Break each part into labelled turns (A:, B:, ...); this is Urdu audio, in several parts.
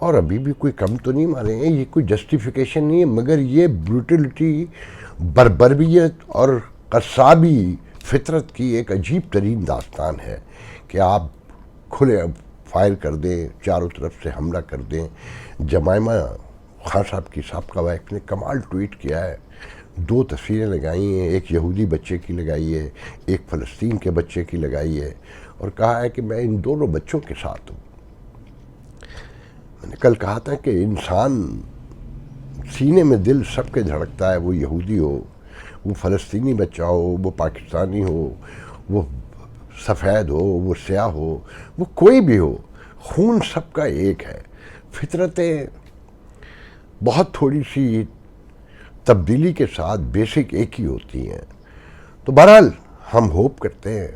A: اور ابھی بھی کوئی کم تو نہیں مارے ہیں، یہ کوئی جسٹیفیکیشن نہیں ہے، مگر یہ بروٹلٹی، بربریت اور قصابی فطرت کی ایک عجیب ترین داستان ہے کہ آپ کھلے فائر کر دیں، چاروں طرف سے حملہ کر دیں۔ جمائمہ خان صاحب کی سابقہ وائف نے کمال ٹویٹ کیا ہے، 2 تصویریں لگائی ہیں، ایک یہودی بچے کی لگائی ہے، ایک فلسطین کے بچے کی لگائی ہے، اور کہا ہے کہ میں ان دونوں بچوں کے ساتھ ہوں۔ میں نے کل کہا تھا کہ انسان سینے میں دل سب کے دھڑکتا ہے، وہ یہودی ہو، وہ فلسطینی بچہ ہو، وہ پاکستانی ہو، وہ سفید ہو، وہ سیاہ ہو، وہ کوئی بھی ہو، خون سب کا ایک ہے۔ فطرتیں بہت تھوڑی سی تبدیلی کے ساتھ بیسک ایک ہی ہوتی ہیں۔ تو بہرحال ہم ہوپ کرتے ہیں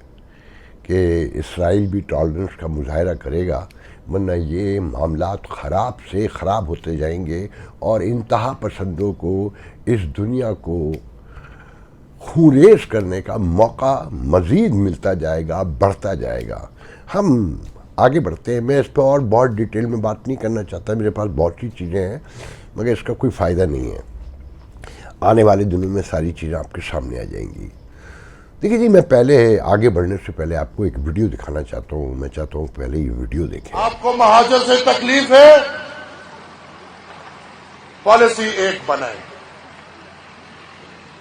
A: کہ اسرائیل بھی ٹالرنس کا مظاہرہ کرے گا، ورنہ یہ معاملات خراب سے خراب ہوتے جائیں گے اور انتہا پسندوں کو اس دنیا کو خونریز کرنے کا موقع مزید ملتا جائے گا، بڑھتا جائے گا۔ ہم آگے بڑھتے ہیں، میں اس پہ اور بہت ڈیٹیل میں بات نہیں کرنا چاہتا، میرے پاس بہت سی چیزیں ہیں مگر اس کا کوئی فائدہ نہیں ہے۔ آنے والے دنوں میں ساری چیزیں آپ کے سامنے آ جائیں گی۔ دیکھیے جی، میں پہلے آگے بڑھنے سے پہلے آپ کو ایک ویڈیو دکھانا چاہتا ہوں، میں چاہتا ہوں پہلے یہ ویڈیو دیکھیں۔
B: آپ کو مہاجر سے تکلیف ہے، پالیسی ایک بنائیں،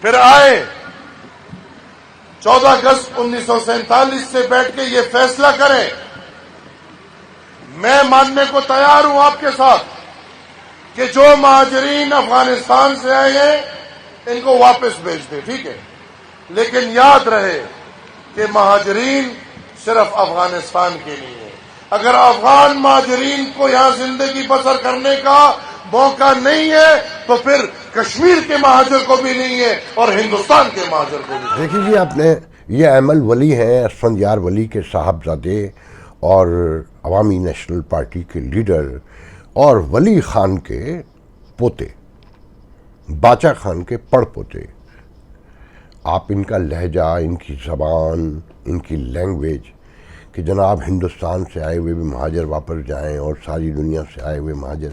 B: پھر آئے 14 اگست 1947 سے بیٹھ کے یہ فیصلہ کریں۔ میں ماننے کو تیار ہوں آپ کے ساتھ کہ جو مہاجرین افغانستان سے آئے ہیں ان کو واپس بھیج دیں، ٹھیک ہے، لیکن یاد رہے کہ مہاجرین صرف افغانستان کے لیے ہے۔ اگر افغان مہاجرین کو یہاں زندگی بسر کرنے کا موقع نہیں ہے تو پھر کشمیر کے مہاجر کو بھی نہیں ہے اور ہندوستان کے مہاجر کو بھی نہیں۔
A: دیکھیے جی، آپ نے یہ ایمل ولی ہیں، اسفندیار ولی کے صاحبزادے اور عوامی نیشنل پارٹی کے لیڈر اور ولی خان کے پوتے، باچا خان کے پڑ پوتے۔ آپ ان کا لہجہ، ان کی زبان، ان کی لینگویج، کہ جناب ہندوستان سے آئے ہوئے بھی مہاجر واپس جائیں اور ساری دنیا سے آئے ہوئے مہاجر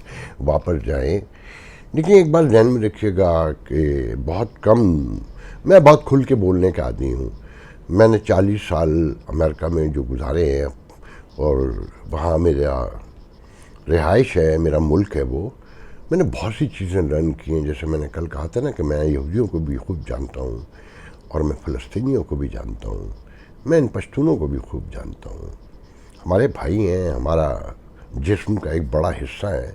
A: واپس جائیں۔ لیکن ایک بات ذہن میں رکھیے گا کہ میں بہت کھل کے بولنے کا آدمی ہوں۔ میں نے 40 سال امریکہ میں جو گزارے ہیں اور وہاں میرا رہائش ہے، میرا ملک ہے، وہ میں نے بہت سی چیزیں لرن کی ہیں۔ جیسے میں نے کل کہا تھا نا کہ میں یہودیوں کو بھی خوب جانتا ہوں اور میں فلسطینیوں کو بھی جانتا ہوں، میں ان پشتونوں کو بھی خوب جانتا ہوں۔ ہمارے بھائی ہیں، ہمارا جسم کا ایک بڑا حصہ ہے۔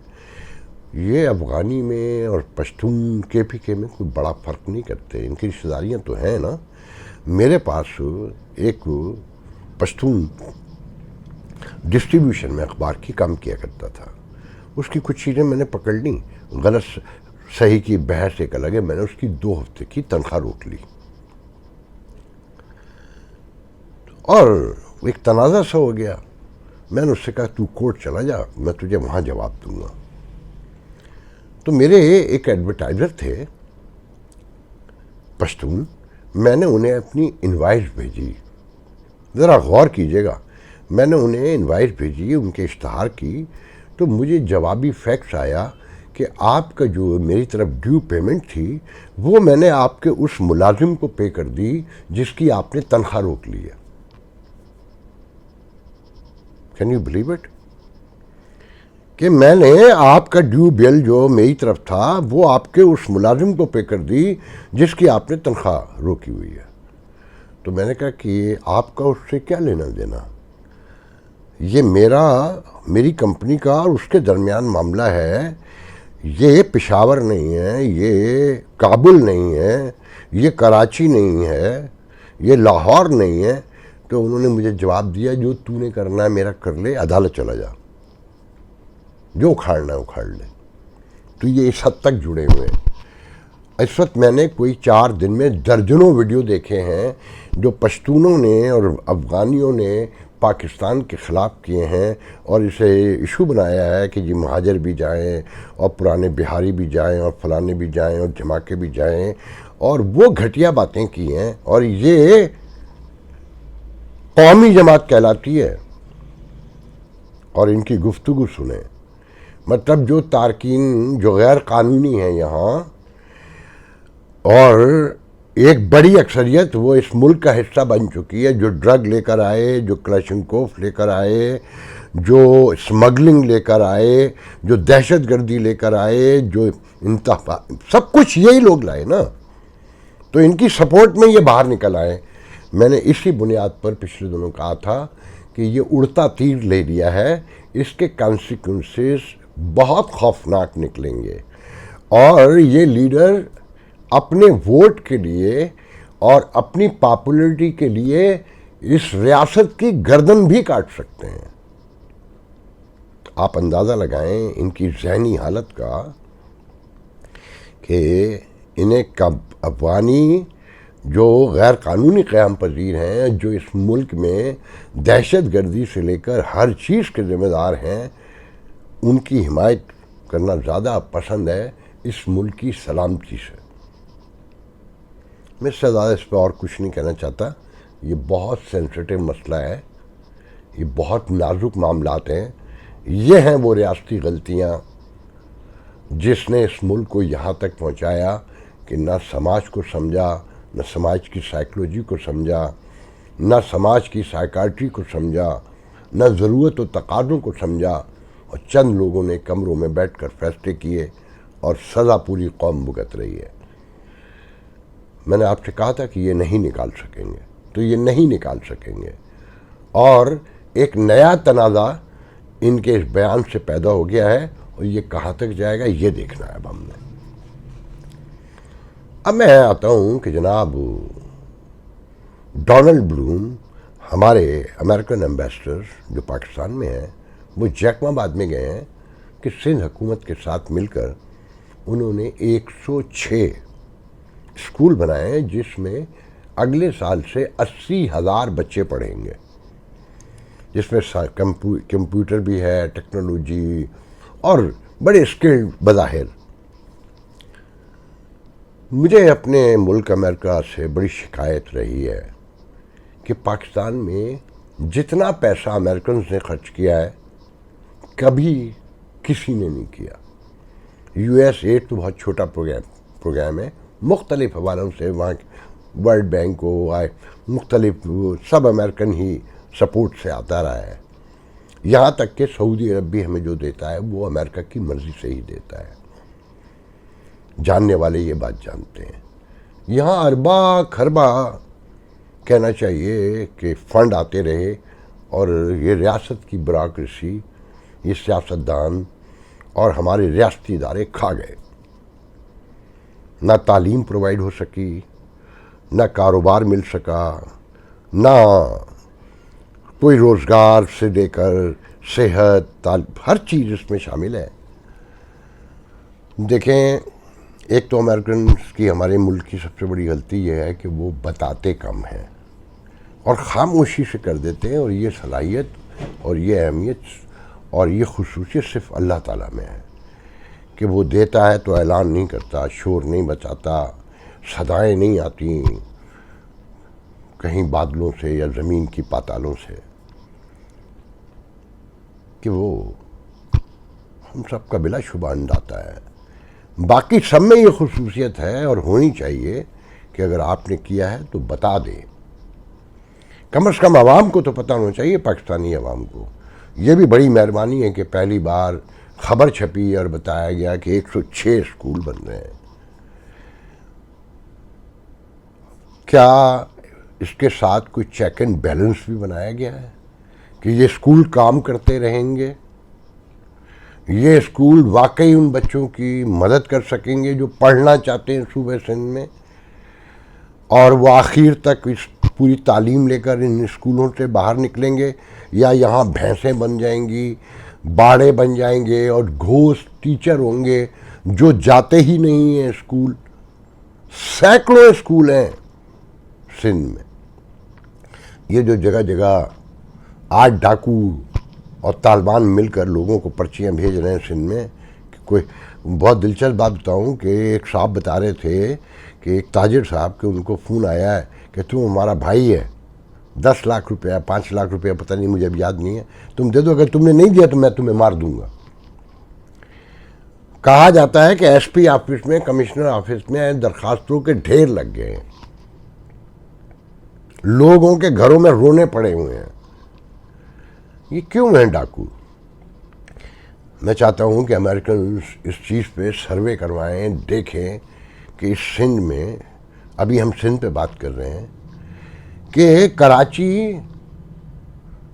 A: یہ افغانی میں اور پشتون کے میں کوئی بڑا فرق نہیں کرتے، ان کی رشتہ داریاں تو ہیں نا۔ میرے پاس ایک پشتون ڈسٹریبیوشن میں اخبار کی کام کیا کرتا تھا، اس کی کچھ چیزیں میں نے پکڑ لیں، غلط صحیح کی بحث ایک الگ ہے، میں نے اس کی 2 ہفتے کی تنخواہ روک لی اور ایک تنازع سا ہو گیا۔ میں نے اس سے کہا تو کورٹ چلا جا، میں تجھے وہاں جواب دوں گا۔ تو میرے ایک ایڈورٹائزر تھے پشتون، میں نے انہیں اپنی انوائس بھیجی، ذرا غور کیجئے گا، میں نے انہیں انوائس بھیجی، ان کے اشتہار کی، تو مجھے جوابی فیکس آیا کہ آپ کا جو میری طرف ڈیو پیمنٹ تھی وہ میں نے آپ کے اس ملازم کو پے کر دی جس کی آپ نے تنخواہ روک لی ہے۔ Can you believe it? کہ میں نے آپ کا ڈیو بل جو میری طرف تھا وہ آپ کے اس ملازم کو پے کر دی جس کی آپ نے تنخواہ روکی ہوئی ہے۔ تو میں نے کہا کہ آپ کا اس سے کیا لینا دینا، یہ میری کمپنی کا اور اس کے درمیان معاملہ ہے، یہ پشاور نہیں ہے، یہ کابل نہیں ہے، یہ کراچی نہیں ہے، یہ لاہور نہیں ہے۔ تو انہوں نے مجھے جواب دیا جو تو نے کرنا ہے میرا کر لے، عدالت چلا جا، جو اکھاڑنا ہے اکھاڑ لے۔ تو یہ اس حد تک جڑے ہوئے ہیں۔ اس وقت میں نے کوئی 4 دن میں درجنوں ویڈیو دیکھے ہیں جو پشتونوں نے اور افغانیوں نے پاکستان کے خلاف کیے ہیں اور اسے ایشو بنایا ہے کہ جی مہاجر بھی جائیں اور پرانے بہاری بھی جائیں اور فلانے بھی جائیں اور جماعتیں بھی جائیں، اور وہ گھٹیا باتیں کی ہیں، اور یہ قومی جماعت کہلاتی ہے۔ اور ان کی گفتگو سنیں، مطلب جو تارکین جو غیر قانونی ہیں یہاں، اور ایک بڑی اکثریت وہ اس ملک کا حصہ بن چکی ہے، جو ڈرگ لے کر آئے، جو کلاشنکوف لے کر آئے، جو اسمگلنگ لے کر آئے، جو دہشت گردی لے کر آئے، جو انتہا، سب کچھ یہی لوگ لائے نا. تو ان کی سپورٹ میں یہ باہر نکل آئے. میں نے اسی بنیاد پر پچھلے دنوں کہا تھا کہ یہ اڑتا تیر لے لیا ہے، اس کے کانسیکوینسز بہت خوفناک نکلیں گے، اور یہ لیڈر اپنے ووٹ کے لیے اور اپنی پاپولرٹی کے لیے اس ریاست کی گردن بھی کاٹ سکتے ہیں. آپ اندازہ لگائیں ان کی ذہنی حالت کا کہ انہیں افغانی جو غیر قانونی قیام پذیر ہیں، جو اس ملک میں دہشت گردی سے لے کر ہر چیز کے ذمہ دار ہیں، ان کی حمایت کرنا زیادہ پسند ہے اس ملک کی سلامتی سے. میں اس سے زیادہ اس پہ اور کچھ نہیں کہنا چاہتا. یہ بہت سینسٹیو مسئلہ ہے، یہ بہت نازک معاملات ہیں. یہ ہیں وہ ریاستی غلطیاں جس نے اس ملک کو یہاں تک پہنچایا کہ نہ سماج کو سمجھا، نہ سماج کی سائیکلوجی کو سمجھا، نہ سماج کی سائیکارٹری کو سمجھا، نہ ضرورت و تقاضوں کو سمجھا، اور چند لوگوں نے کمروں میں بیٹھ کر فیصلے کیے اور سزا پوری قوم بھگت رہی ہے. میں نے آپ سے کہا تھا کہ یہ نہیں نکال سکیں گے، تو یہ نہیں نکال سکیں گے. اور ایک نیا تنازع ان کے اس بیان سے پیدا ہو گیا ہے، اور یہ کہاں تک جائے گا یہ دیکھنا ہے اب ہم نے. اب میں آتا ہوں کہ جناب ڈونلڈ بلوم، ہمارے امریکن ایمبیسڈر جو پاکستان میں ہیں، وہ جیکما آباد میں گئے ہیں کہ سندھ حکومت کے ساتھ مل کر انہوں نے 106 اسکول بنائے ہیں جس میں اگلے سال سے 80,000 بچے پڑھیں گے، جس میں کمپیوٹر بھی ہے، ٹیکنالوجی، اور بڑے اسکلڈ بظاہر. مجھے اپنے ملک امریکہ سے بڑی شکایت رہی ہے کہ پاکستان میں جتنا پیسہ امریکنز نے خرچ کیا ہے کبھی کسی نے نہیں کیا. یو ایس ایڈ تو بہت چھوٹا پروگرام ہے، مختلف حوالوں سے وہاں ورلڈ بینک کو مختلف سب امریکن ہی سپورٹ سے آتا رہا ہے. یہاں تک کہ سعودی عرب بھی ہمیں جو دیتا ہے وہ امریکہ کی مرضی سے ہی دیتا ہے. جاننے والے یہ بات جانتے ہیں. یہاں اربا کھربا کہنا چاہیے کہ فنڈ آتے رہے، اور یہ ریاست کی بیوروکریسی، یہ سیاستدان اور ہمارے ریاستی ادارے کھا گئے. نہ تعلیم پرووائڈ ہو سکی، نہ کاروبار مل سکا، نہ کوئی روزگار سے لے کر صحت، ہر چیز اس میں شامل ہے. دیکھیں، ایک تو امریکنز کی ہمارے ملک کی سب سے بڑی غلطی یہ ہے کہ وہ بتاتے کم ہیں اور خاموشی سے کر دیتے ہیں، اور یہ صلاحیت اور یہ اہمیت اور یہ خصوصیت صرف اللہ تعالیٰ میں ہے کہ وہ دیتا ہے تو اعلان نہیں کرتا، شور نہیں بچاتا، صدائیں نہیں آتی کہیں بادلوں سے یا زمین کی پاتالوں سے، کہ وہ ہم سب کا بلا شبہ انداتا ہے. باقی سب میں یہ خصوصیت ہے اور ہونی چاہیے کہ اگر آپ نے کیا ہے تو بتا دیں. کم از کم عوام کو تو پتہ ہونا چاہیے، پاکستانی عوام کو. یہ بھی بڑی مہربانی ہے کہ پہلی بار خبر چھپی اور بتایا گیا کہ 106 اسکول بن رہے ہیں. کیا اس کے ساتھ کوئی چیک اینڈ بیلنس بھی بنایا گیا ہے کہ یہ اسکول کام کرتے رہیں گے؟ یہ اسکول واقعی ان بچوں کی مدد کر سکیں گے جو پڑھنا چاہتے ہیں صوبہ سندھ میں، اور وہ آخر تک اس پوری تعلیم لے کر ان اسکولوں سے باہر نکلیں گے، یا یہاں بھینسیں بن جائیں گی، باڑے بن جائیں گے اور گھوسٹ ٹیچر ہوں گے جو جاتے ہی نہیں ہیں اسکول؟ سینکڑوں اسکول ہیں سندھ میں. یہ جو جگہ جگہ 8 ڈاکو اور طالبان مل کر لوگوں کو پرچیاں بھیج رہے ہیں سندھ میں، کہ کوئی بہت دلچسپ بات بتاؤں کہ ایک صاحب بتا رہے تھے کہ ایک تاجر صاحب کہ ان کو فون آیا ہے کہ تم ہمارا بھائی ہے، 10 لاکھ روپیہ 5 لاکھ روپیہ پتہ نہیں، مجھے اب یاد نہیں ہے، تم دے دو، اگر تم نے نہیں دیا تو میں تمہیں مار دوں گا. کہا جاتا ہے کہ ایس پی آفس میں، کمشنر آفس میں درخواستوں کے ڈھیر لگ گئے ہیں، لوگوں کے گھروں میں رونے پڑے ہوئے ہیں. یہ کیوں ہیں ڈاکو؟ میں چاہتا ہوں کہ امریکنز اس چیز پہ سروے کروائیں، دیکھیں کہ اس سندھ میں، ابھی ہم سندھ پہ بات کر رہے ہیں، کہ کراچی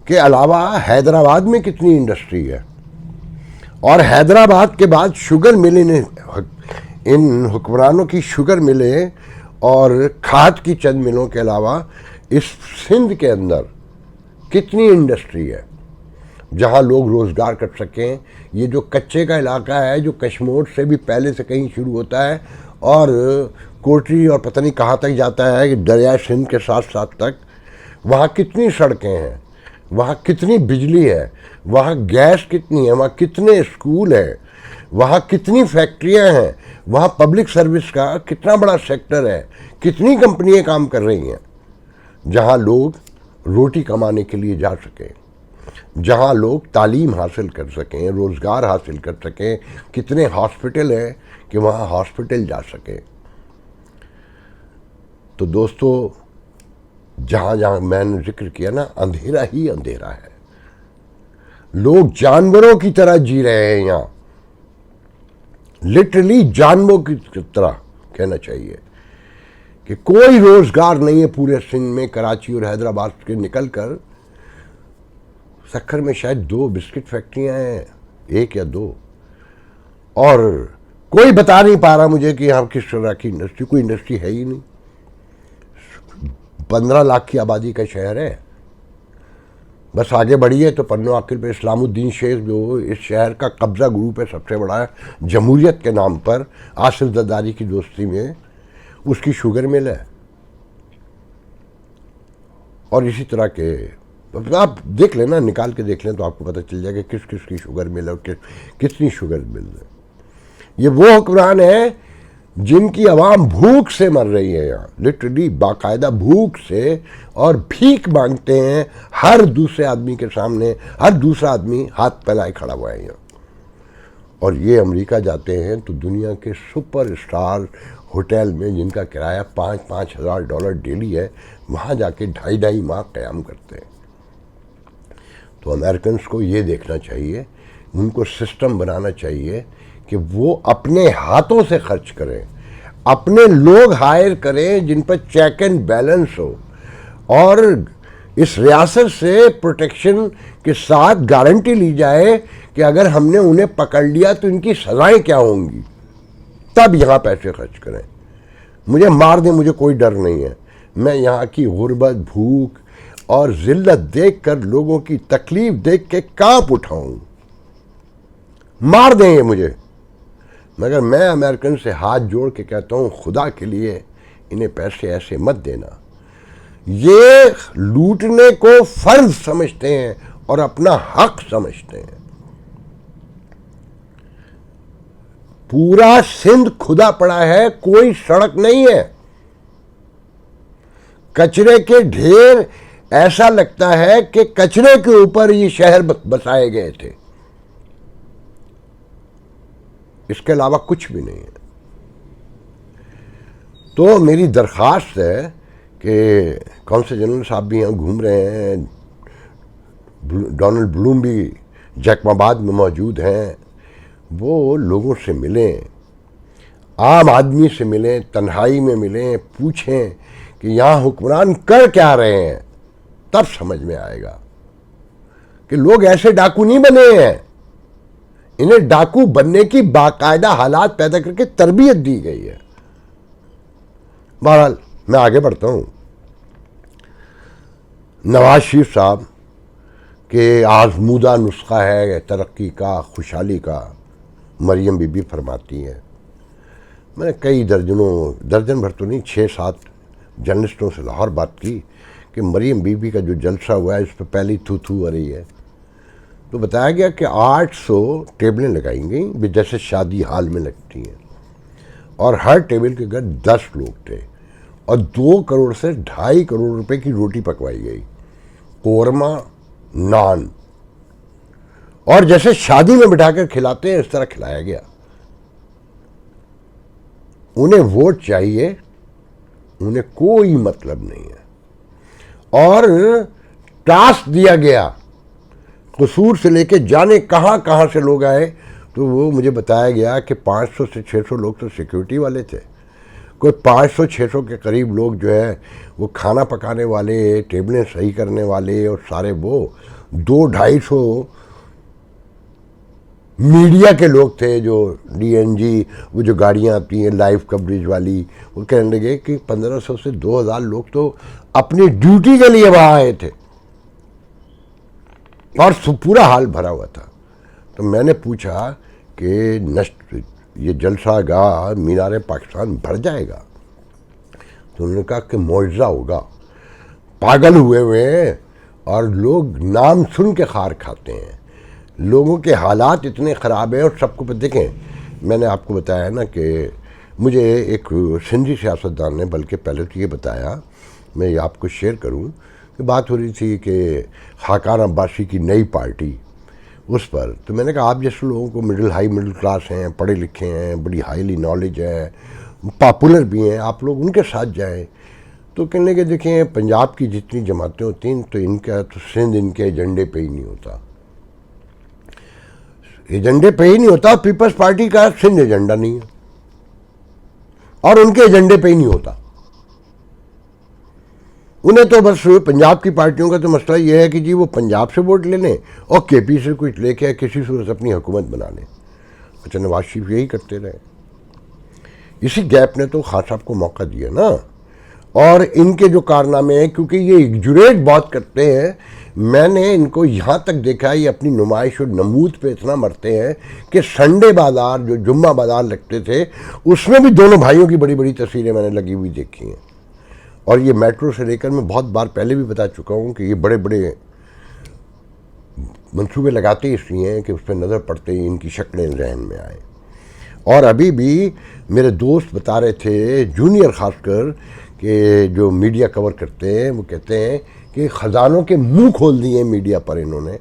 A: کے علاوہ حیدرآباد میں کتنی انڈسٹری ہے، اور حیدرآباد کے بعد شوگر ملیں، ان حکمرانوں کی شوگر ملیں اور کھاد کی چند ملوں کے علاوہ اس سندھ کے اندر کتنی انڈسٹری ہے جہاں لوگ روزگار کر سکیں. یہ جو کچے کا علاقہ ہے، جو کشمور سے بھی پہلے سے کہیں شروع ہوتا ہے اور کوٹری اور پتہ نہیں کہاں تک جاتا ہے، کہ دریائے سندھ کے ساتھ ساتھ تک، وہاں کتنی سڑکیں ہیں، وہاں کتنی بجلی ہے، وہاں گیس کتنی ہے، وہاں کتنے اسکول ہیں، وہاں کتنی فیکٹریاں ہیں، وہاں پبلک سروس کا کتنا بڑا سیکٹر ہے، کتنی کمپنیاں کام کر رہی ہیں جہاں لوگ روٹی کمانے کے لیے جا سکیں، جہاں لوگ تعلیم حاصل کر سکیں، روزگار حاصل کر سکیں، کتنے ہاسپٹل ہیں کہ وہاں ہاسپٹل جا سکیں. تو دوستو، جہاں جہاں میں نے ذکر کیا نا، اندھیرا ہی اندھیرا ہے. لوگ جانوروں کی طرح جی رہے ہیں یہاں، لٹرلی جانوروں کی طرح کہنا چاہیے، کہ کوئی روزگار نہیں ہے پورے سندھ میں. کراچی اور حیدرآباد کے نکل کر سکھر میں شاید 2 بسکٹ فیکٹریاں ہیں، 1 یا 2، اور کوئی بتا نہیں پا رہا مجھے کہ یہاں کس طرح کی انڈسٹری. کوئی انڈسٹری ہے ہی نہیں. 15 لاکھ کی آبادی کا شہر ہے. بس آگے بڑھیے تو پنو عاقل پہ اسلام الدین شیخ، جو اس شہر کا قبضہ گروپ ہے سب سے بڑا ہے، جمہوریت کے نام پر آصف زرداری کی دوستی میں، اس کی شوگر مل ہے. اور اسی طرح کے آپ دیکھ لیں نا، نکال کے دیکھ لیں تو آپ کو پتہ چل جائے کہ کس کس کی شوگر مل ہے اور کتنی شوگر مل ہے. یہ وہ حکمران ہیں جن کی عوام بھوک سے مر رہی ہے یہاں، لٹرلی باقاعدہ بھوک سے، اور بھیک مانگتے ہیں ہر دوسرے آدمی کے سامنے. ہر دوسرا آدمی ہاتھ پھیلائے کھڑا ہوا ہے یہاں. اور یہ امریکہ جاتے ہیں تو دنیا کے سپر اسٹار ہوٹل میں، جن کا کرایہ $5,000 ڈیلی ہے، وہاں جا کے 2.5 ماہ قیام کرتے ہیں. تو امریکنز کو یہ دیکھنا چاہیے، ان کو سسٹم بنانا چاہیے کہ وہ اپنے ہاتھوں سے خرچ کریں، اپنے لوگ ہائر کریں جن پر چیک اینڈ بیلنس ہو، اور اس ریاست سے پروٹیکشن کے ساتھ گارنٹی لی جائے کہ اگر ہم نے انہیں پکڑ لیا تو ان کی سزائیں کیا ہوں گی، تب یہاں پیسے خرچ کریں. مجھے مار دیں، مجھے کوئی ڈر نہیں ہے. میں یہاں کی غربت، بھوک اور ذلت دیکھ کر، لوگوں کی تکلیف دیکھ کے کانپ اٹھاؤں. مار دیں یہ مجھے، مگر میں امریکن سے ہاتھ جوڑ کے کہتا ہوں، خدا کے لیے انہیں پیسے ایسے مت دینا. یہ لوٹنے کو فرض سمجھتے ہیں اور اپنا حق سمجھتے ہیں. پورا سندھ کھدا پڑا ہے، کوئی سڑک نہیں ہے، کچرے کے ڈھیر. ایسا لگتا ہے کہ کچرے کے اوپر یہ شہر بسائے گئے تھے، اس کے علاوہ کچھ بھی نہیں ہے. تو میری درخواست ہے کہ کونسل جنرل صاحب بھی یہاں گھوم رہے ہیں، ڈونلڈ بلوم بھی جیکم آباد میں موجود ہیں، وہ لوگوں سے ملیں، عام آدمی سے ملیں، تنہائی میں ملیں، پوچھیں کہ یہاں حکمران کر کیا رہے ہیں. تب سمجھ میں آئے گا کہ لوگ ایسے ڈاکو نہیں بنے ہیں. انہیں ڈاکو بننے کی باقاعدہ حالات پیدا کر کے تربیت دی گئی ہے. بہرحال میں آگے بڑھتا ہوں. نواز شریف صاحب کے آزمودہ نسخہ ہے ترقی کا، خوشحالی کا. مریم بی بی فرماتی ہیں، میں نے کئی درجن بھر تو نہیں، 6-7 جرنلسٹوں سے لاہور بات کی کہ مریم بی بی کا جو جلسہ ہوا ہے اس پہ پہلی تھو ہو رہی ہے. تو بتایا گیا کہ 800 ٹیبلیں لگائیں گئیں جیسے شادی ہال میں لگتی ہیں، اور ہر ٹیبل کے گھر 10 لوگ تھے، اور 2 کروڑ سے 2.5 کروڑ روپے کی روٹی پکوائی گئی، قورمہ، نان، اور جیسے شادی میں بٹھا کر کھلاتے ہیں اس طرح کھلایا گیا. انہیں ووٹ چاہیے, انہیں کوئی مطلب نہیں ہے. اور ٹاسک دیا گیا, قصور سے لے کے جانے کہاں کہاں سے لوگ آئے, تو وہ مجھے بتایا گیا کہ 500 سے 600 لوگ تو سیکیورٹی والے تھے, کوئی 500-600 کے قریب لوگ جو ہے وہ کھانا پکانے والے, ٹیبلیں صحیح کرنے والے, اور سارے وہ 200-250 میڈیا کے لوگ تھے, جو ڈی این جی, وہ جو گاڑیاں آتی ہیں لائیو کوریج والی, وہ کہنے لگے کہ 1500 سے 2000 لوگ تو اپنی ڈیوٹی کے لیے وہاں آئے تھے, اور پورا حال بھرا ہوا تھا. تو میں نے پوچھا کہ یہ جلسہ گاہ مینار پاکستان بھر جائے گا؟ تو انہوں نے کہا کہ معجزہ ہوگا, پاگل ہوئے ہیں, اور لوگ نام سن کے خار کھاتے ہیں, لوگوں کے حالات اتنے خراب ہیں. اور سب کو دیکھیں, میں نے آپ کو بتایا نا کہ مجھے ایک سندھی سیاستدان نے بلکہ پہلے تو یہ بتایا, میں یہ آپ کو شیئر کروں, کہ بات ہو رہی تھی کہ خاقان عباسی کی نئی پارٹی اس پر. تو میں نے کہا آپ جیسے لوگوں کو ہائی مڈل کلاس ہیں, پڑھے لکھے ہیں, بڑی ہائیلی نالج ہے, پاپولر بھی ہیں, آپ لوگ ان کے ساتھ جائیں. تو کہنے کہ دیکھیں پنجاب کی جتنی جماعتیں ہوتی ہیں تو ان کا تو سندھ ان کے ایجنڈے پہ ہی نہیں ہوتا, ایجنڈے پہ ہی نہیں ہوتا. پیپلز پارٹی کا سندھ ایجنڈا نہیں ہے, اور ان کے ایجنڈے پہ ہی نہیں ہوتا. انہیں تو بس پنجاب کی پارٹیوں کا تو مسئلہ یہ ہے کہ جی وہ پنجاب سے ووٹ لے لیں اور کے پی سے کچھ لے کے کسی صورت اپنی حکومت بنا لیں. اچھا, نواز شریف یہی کرتے رہے. اسی گیپ نے تو خان صاحب کو موقع دیا نا, اور ان کے جو کارنامے ہیں, کیونکہ یہ ایگزوریٹ بہت کرتے ہیں. میں نے ان کو یہاں تک دیکھا, یہ اپنی نمائش اور نمود پہ اتنا مرتے ہیں کہ سنڈے بازار, جو جمعہ بازار لگتے تھے, اس میں بھی دونوں بھائیوں کی بڑی بڑی تصویریں میں نے لگی ہوئی دیکھی ہیں. اور یہ میٹرو سے لے کر, میں بہت بار پہلے بھی بتا چکا ہوں کہ یہ بڑے بڑے منصوبے لگاتے اس لیے ہیں کہ اس پہ نظر پڑتے ہی ان کی شکلیں ذہن میں آئیں. اور ابھی بھی میرے دوست بتا رہے تھے, جونیئر خاص کر, کہ جو میڈیا کور کرتے ہیں, وہ کہتے ہیں کہ خزانوں کے منہ کھول دیے میڈیا پر انہوں نے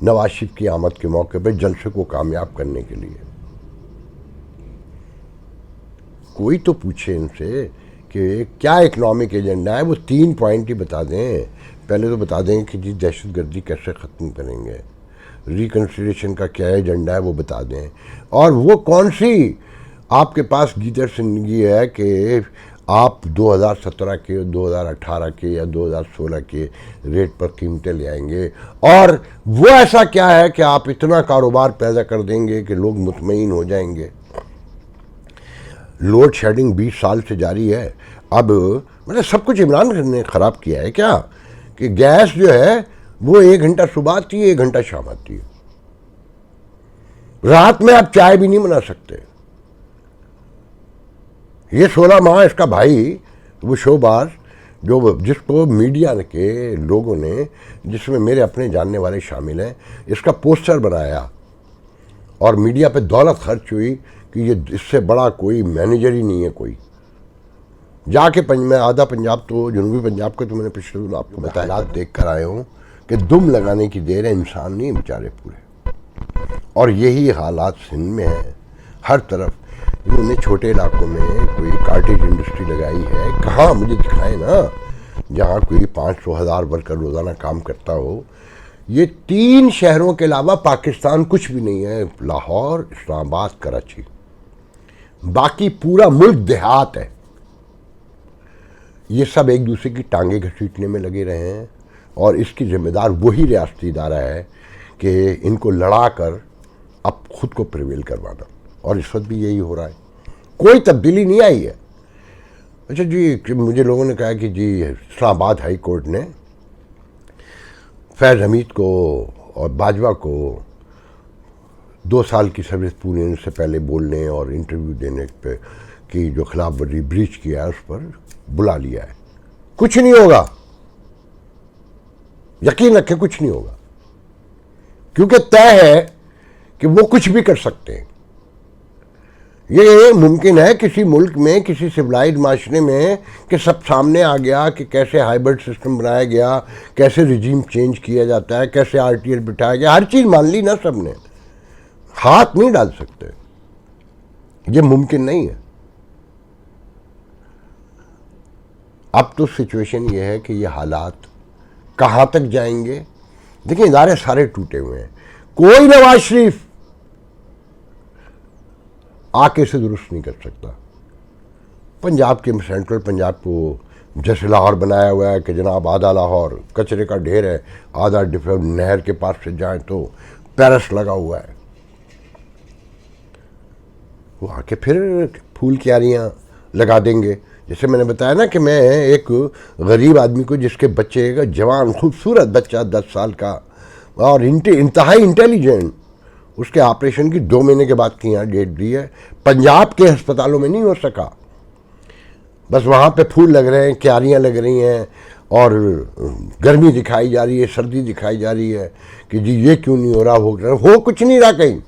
A: نواز شریف کی آمد کے موقع پہ جلسے کو کامیاب کرنے کے لیے. کوئی تو پوچھے ان سے کہ کیا اکنامک ایجنڈا ہے, وہ 3 پوائنٹ ہی بتا دیں. پہلے تو بتا دیں کہ جی دہشت گردی کیسے ختم کریں گے, ریکنسیلیشن کا کیا ایجنڈا ہے وہ بتا دیں, اور وہ کون سی آپ کے پاس گیدر زندگی ہے کہ آپ 2017 کے, 2018 کے یا 2016 کے ریٹ پر قیمتیں لے آئیں گے, اور وہ ایسا کیا ہے کہ آپ اتنا کاروبار پیدا کر دیں گے کہ لوگ مطمئن ہو جائیں گے. لوڈ شیڈنگ 20 سال سے جاری ہے. اب مطلب سب کچھ عمران خان نے خراب کیا ہے کیا, کہ گیس جو ہے وہ 1 گھنٹہ صبح آتی ہے, 1 گھنٹہ شام آتی ہے, رات میں آپ چائے بھی نہیں بنا سکتے. یہ 16 ماہ اس کا بھائی وہ شوباز, جس کو میڈیا کے لوگوں نے, جس میں میرے اپنے جاننے والے شامل ہیں, اس کا پوسٹر بنایا, اور میڈیا پہ دولت خرچ ہوئی کہ یہ اس سے بڑا کوئی مینیجر ہی نہیں ہے کوئی. جا کے میں آدھا پنجاب تو, جنوبی پنجاب کا تو میں نے پچھلے دن آپ کو بتایا, دیکھ کر آئے ہوں کہ دم لگانے کی دیر ہے, انسان نہیں بیچارے پورے. اور یہی حالات سندھ میں ہیں. ہر طرف انہوں نے چھوٹے علاقوں میں کوئی کارٹیج انڈسٹری لگائی ہے, کہاں مجھے دکھائیں نا جہاں کوئی 500,000 ورکر روزانہ کام کرتا ہو. یہ 3 شہروں کے علاوہ پاکستان کچھ بھی نہیں ہے, لاہور, اسلام آباد, کراچی, باقی پورا ملک دیہات ہے. یہ سب ایک دوسرے کی ٹانگیں گھسیٹنے میں لگے رہے ہیں, اور اس کی ذمہ دار وہی ریاستی ادارہ ہے کہ ان کو لڑا کر اب خود کو پریویل کروانا, اور اس وقت بھی یہی ہو رہا ہے, کوئی تبدیلی نہیں آئی ہے. اچھا جی, مجھے لوگوں نے کہا کہ جی اسلام آباد ہائی کورٹ نے فیض حمید کو اور باجوہ کو 2 سال کی سروس پوری ہونے سے پہلے بولنے اور انٹرویو دینے پہ کی جو خلاف ورزی بریچ کیا ہے اس پر بلا لیا ہے. کچھ نہیں ہوگا, یقین رکھیں کچھ نہیں ہوگا, کیونکہ طے ہے کہ وہ کچھ بھی کر سکتے ہیں. یہ ممکن ہے کسی ملک میں, کسی سویلائزڈ معاشرے میں, کہ سب سامنے آ گیا کہ کیسے ہائیبرڈ سسٹم بنایا گیا, کیسے رجیم چینج کیا جاتا ہے, کیسے RTL بٹھایا گیا, ہر چیز مان لی نا سب نے. ہاتھ نہیں ڈال سکتے, یہ ممکن نہیں ہے. اب تو سچویشن یہ ہے کہ یہ حالات کہاں تک جائیں گے. دیکھیں ادارے سارے ٹوٹے ہوئے ہیں, کوئی نواز شریف آ کے اسے درست نہیں کر سکتا. پنجاب کے سینٹرل پنجاب کو جیسے لاہور بنایا ہوا ہے کہ جناب آدھا لاہور کچرے کا ڈھیر ہے, آدھا نہر کے پاس سے جائیں تو پیرس لگا ہوا ہے. وہ آ کے پھر پھول کیاریاں لگا دیں گے. جیسے میں نے بتایا نا کہ میں ایک غریب آدمی کو, جس کے بچے کا جوان خوبصورت بچہ 10 سال کا اور انتہائی انٹیلیجنٹ, اس کے آپریشن کی 2 مہینے کے بعد کی یہاں ڈیٹ دی ہے. پنجاب کے ہسپتالوں میں نہیں ہو سکا. بس وہاں پہ پھول لگ رہے ہیں, کیاریاں لگ رہی ہیں, اور گرمی دکھائی جا رہی ہے, سردی دکھائی جا رہی ہے کہ جی یہ کیوں نہیں ہو رہا, ہو کچھ نہیں رہا کہیں.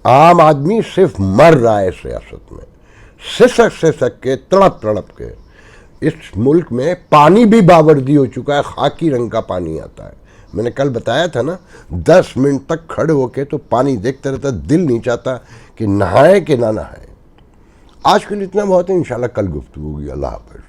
A: عام آدمی صرف مر رہا ہے سیاست میں, سسک کے تڑپ کے. اس ملک میں پانی بھی باوردی ہو چکا ہے, خاکی رنگ کا پانی آتا ہے. میں نے کل بتایا تھا نا, 10 منٹ تک کھڑے ہو کے تو پانی دیکھتا رہتا, دل نہیں چاہتا کہ نہائے کہ نہ نہائے. آج کے لیے اتنا بہت ہے, انشاءاللہ کل گفتگو ہوگی. اللہ حافظ.